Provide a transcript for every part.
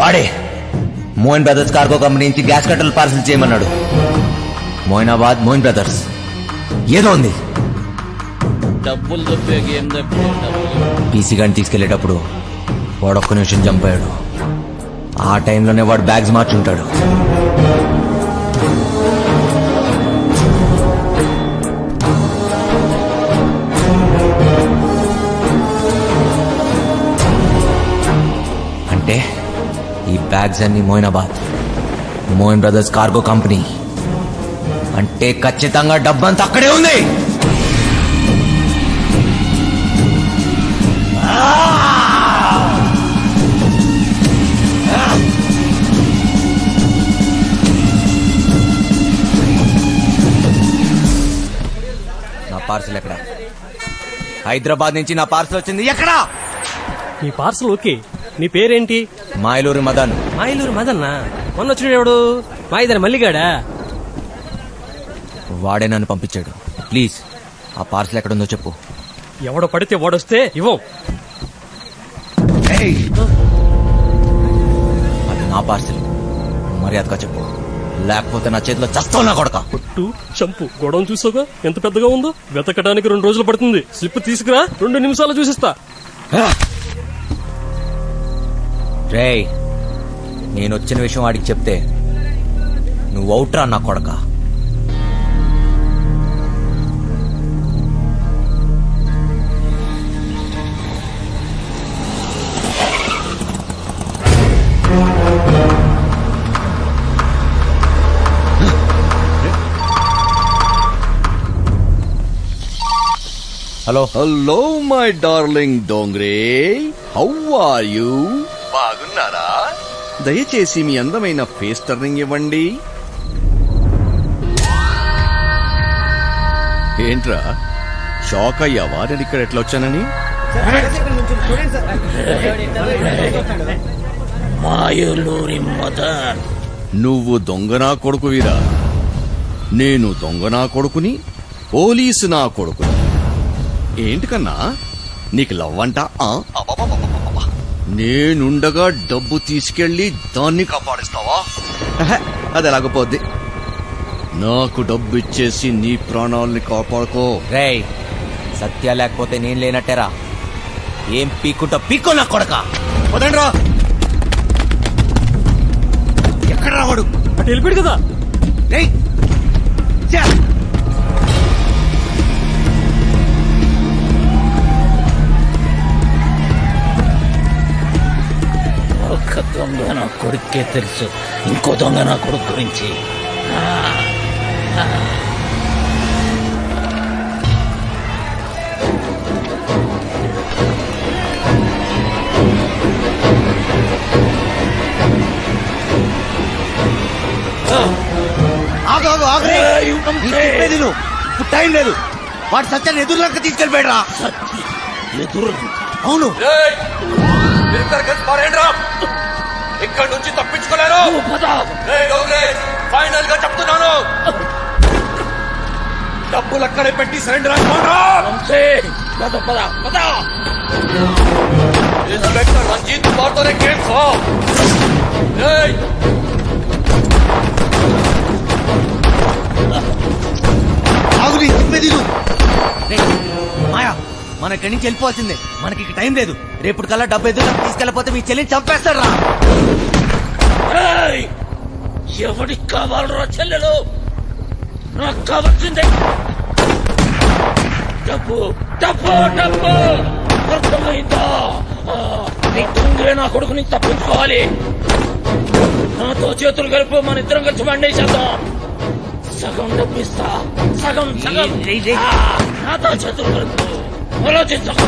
వాడే Moeen brothers cargo company నుంచి gas కట్టలు పార్సల్ చేయమన్నాడు. మోయినాబాద్ మోయిన్ బ్రదర్స్ ఏదో ఉంది. డబ్బులు తప్పే గేమ్ తప్పే పీసీ గాని తీసుకెళ్లేటప్పుడు వాడు ఒక్క నిమిషం చంపాడు. ఆ టైంలోనే వాడు బ్యాగ్స్ మార్చుంటాడు. అంటే ఈ బ్యాగ్స్ అన్ని Moinabad Moin brothers cargo company అంటే ఖచ్చితంగా డబ్బంతా అక్కడే ఉంది. నా పార్సల్ ఎక్కడ? హైదరాబాద్ నుంచి నా పార్సల్ వచ్చింది ఎక్కడా? నీ పార్సల్ ఓకే. నీ పేరేంటి? మాయలూరి మదన్. మాయలూరు మదన్నా? మొన్న వచ్చినాడు ఎవడు? మాయిదాని మల్లిగాడా? వాడే నన్ను పంపించాడు. ప్లీజ్ ఆ పార్సల్ ఎక్కడుందో చెప్పు. ఎవడో పడితే వాడొస్తే ఇవ్వం. అది నా పార్సల్, మర్యాదగా చెప్పు, లేకపోతే నా చేతిలో చస్తావు నా కొడక. కొట్టు చంపు గొడవ చూసాగా ఎంత పెద్దగా ఉందో. వెతకడానికి 2 రోజులు పడుతుంది. స్లిప్ తీసుకురా, 2 నిమిషాలు చూసిస్తా. రేయ్, నేను వచ్చిన విషయం వాడికి చెప్తే నువ్వు అవుట్రా నా కొడక. Hello hello my darling Dongre, how are you? బాగున్నారా? దయచేసి మీ అందమైన ఫేస్ టర్నింగ్ ఇవ్వండి. ఏంట్రా షాక్ అయ్యావా నేను ఇక్కడ ఎట్లా వచ్చానని? మాయలూరి మదన్. నువ్వు దొంగనా కొడుకువిరా, నేను దొంగనా కొడుకుని, పోలీసు నా కొడుకుని. ఏంటి కన్నా నీకు లవ్వంట? నేనుండగా డబ్బు తీసుకెళ్లి దాన్ని కాపాడిస్తావా? అది ఎలాగపోద్ది. నాకు డబ్బు ఇచ్చేసి నీ ప్రాణాలని కాపాడుకో. రేయ్, సత్య లేకపోతే నేను లేనట్టేరా. ఏం పీక్కుంటా పీక్కో నా కొడక. వదండ్రా. ఎక్కడ రావాడు? అటు వెళ్ళిపోయాడు కదా. రేయ్, ఛా! ఒక దొంగ నా కొడుకే తెలుసు, ఇంకో దొంగ నా కొడుకు గురించి. ఇప్పుడు టైం లేదు. వాడు సత్యాన్ని ఎదురులంక తీసుకెళ్ళిపోయాడు. ఎదురు అవును, ఇక్కడ నుంచి తప్పించుకోలేరు. ఫైనల్ గా చెప్తున్నాను, డబ్బులు అక్కడే పెట్టి సరెండర్ ఇన్స్పెక్టర్ రంజిత్ కుమార్తోనే కేసు. మాయా, మన ఇక్కడి నుంచి వెళ్ళిపోవాల్సిందే. మనకి ఇక టైం లేదు. రేపు కల్లా డబ్బు ఎదురు తీసుకెళ్ళకపోతే మీ చెల్లిని చంపేస్తాడు రా. ఎవడికి కావాలరా చెల్లెలు? నాకు కావాల్సిందే డబ్బు, డబ్బు, డబ్బు. అర్థమైందా? నీ దొంగే నా కొడుకుని తప్పించుకోవాలి. నాతో చేతులు కలిపి మన ఇద్దరం కలిసి వండేసేద్దాం. సగం డబ్బిస్తా, సగం సగం. నాతో చేతులు కలుపు. ఆలోచించకు.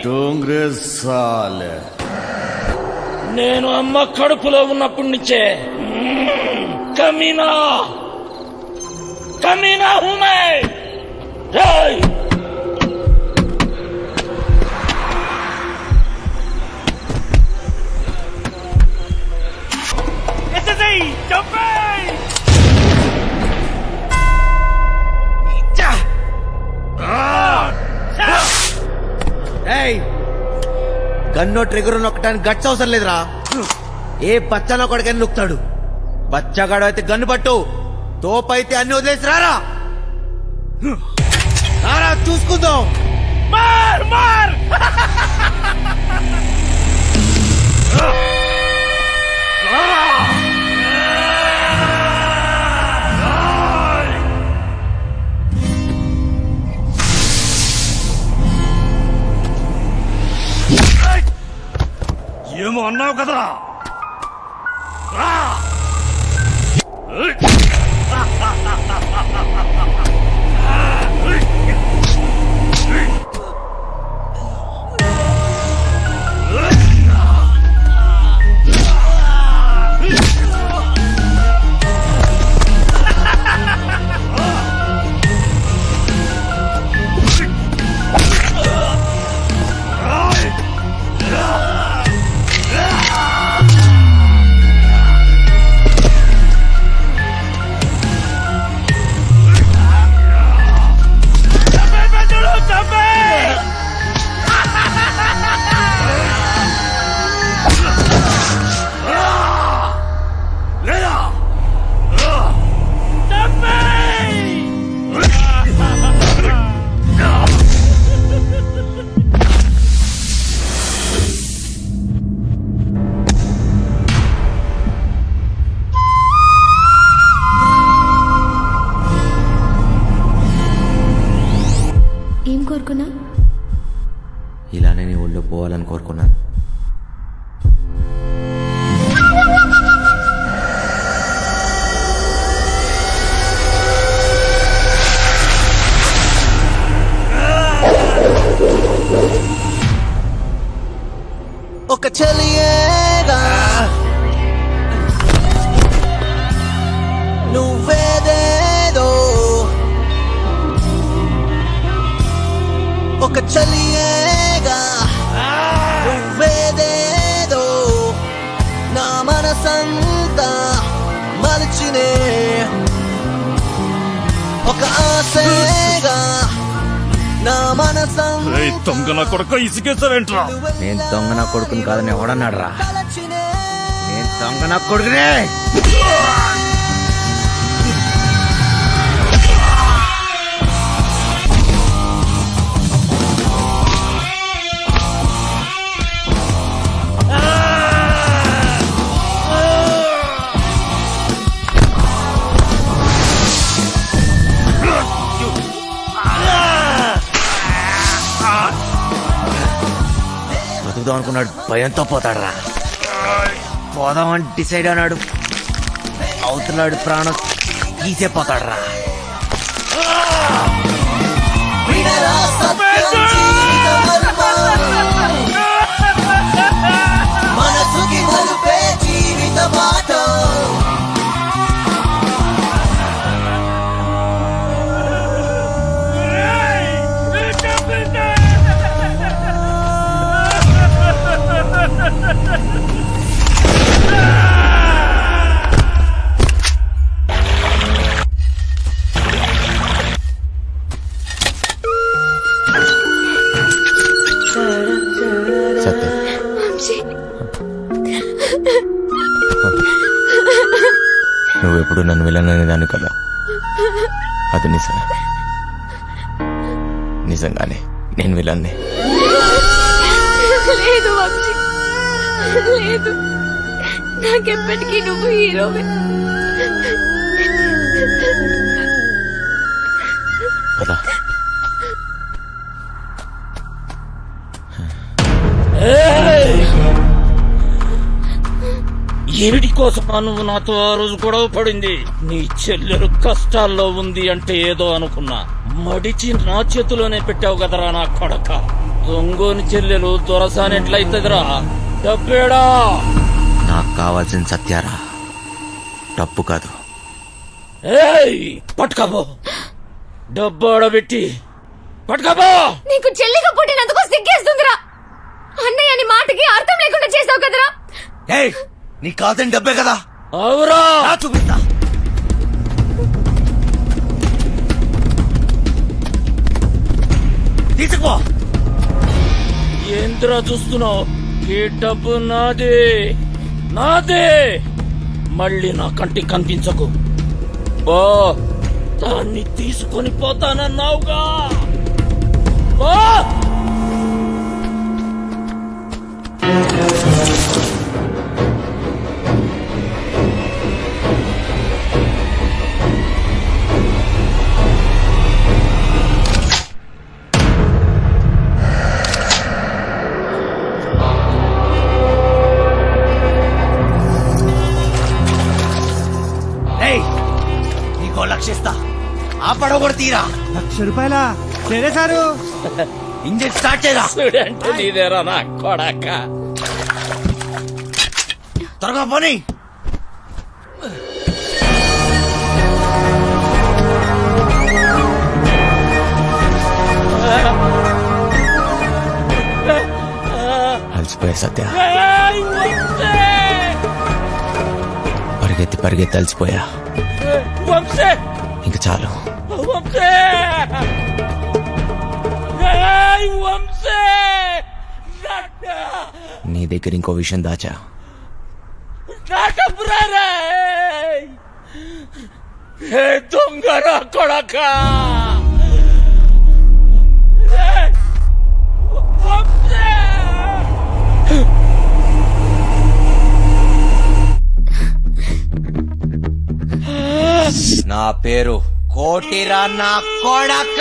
డోంగ్రే సాలే, నేను అమ్మ కడుపులో ఉన్నప్పటి నుంచే కమీనా కమీనా హూ మే. గన్నో ట్రిగర్ నొక్కడానికి గట్స్ అవసరం లేదురా. ఏ బచ్చానో కొడుకని నొక్కుతాడు. బచ్చాగాడు అయితే గన్ను పట్టు, తోపైతే అన్ని వదిలేసి రారా. రారా చూసుకుందాం. మార్ మార్ ఏమో అన్నావు కదా. ఏం కోరుకున్నా? ఇలానే నీ ఒళ్ళో పోవాలని కోరుకున్నాను. ఒక చెలియేగా నువ్వేదేదో, ఒక చెలియేగా నువ్వేదేదో, నా మనసంతా మలిచినే ఒక ఆశగా నా మనసంతా దొంగ నా కొడుకు ఇసుకేసావేంట్రా? నేను దొంగ నా కొడుకుని కాదని ఎవడన్నాడు రా? నేను దొంగ నా కొడుకునే. బతుకుదాం అనుకున్నాడు, భయంతో పోతాడు రా. పోదామని డిసైడ్ అన్నాడు, అవుతున్నాడు ప్రాణం తీసే పోతాడు రా. వినరా సత్యం జీవిత మర్మం, మనసుకి నలుపే జీవిత పాఠం. సత్యం, నువ్వెప్పుడు నన్ను వెళ్ళననేదాన్ని కదా. అది నిజమే. నిజంగానే నేను వెళ్ళాను. లేదు వంశీ, లేదు. నాకెప్పటికీ నువ్వు హీరోవే. పద. ఏమిటి కోసమా నువ్వు నాతో ఆ రోజు గొడవ పడింది? నీ చెల్లెలు కష్టాల్లో ఉంది అంటే ఏదో అనుకున్నా, మడిచి నా చేతిలోనే పెట్టావు కదరా నా కొడక. దొంగోని చెల్లెలు దొరసానెట్లయితదిరా? డబ్బేడా? నాకు కావాల్సిన సత్యారా, డబ్బు కాదు. ఏయ్ పట్టుకోబో, డబ్బు ఆడబెట్టి పట్టుకోబో. నీకు చెల్లిగా పుట్టినందుకు సిగ్గేస్తుందిరా. అన్నయ్య అని మాటకి అర్థం లేకుండా చేసావు కదరా. ఏయ్, నీ కాదని డబ్బే కదా. అవురా, చూపిస్తా. తీసుకుపో. ఏంద్రా చూస్తున్నావు? ఈ డబ్బు నాదే నాదే. మళ్ళీ నా కంటికి కనిపించకు. ఓ దాన్ని తీసుకొని పోతానన్నావుగా. ఓ నీకో లక్షిస్తా. ఆ పడవ కూడా తీరా. ₹1,00,000 సరే సారు. ఇంజిన్ స్టార్ట్ చేయరా. స్టూడెంట్ నీదేరా నా కొడక. త్వరగా పోనీ. అలసిపోయా సత్య. పరిగెత్తి పరిగెత్తి అలసిపోయా. వంశే ఇంక చాలు. వంశే వంశే నీ దగ్గర ఇంకో విషయం దాచా. దొంగ నా కొడక. నా పేరు కోటిరా నా కొడక.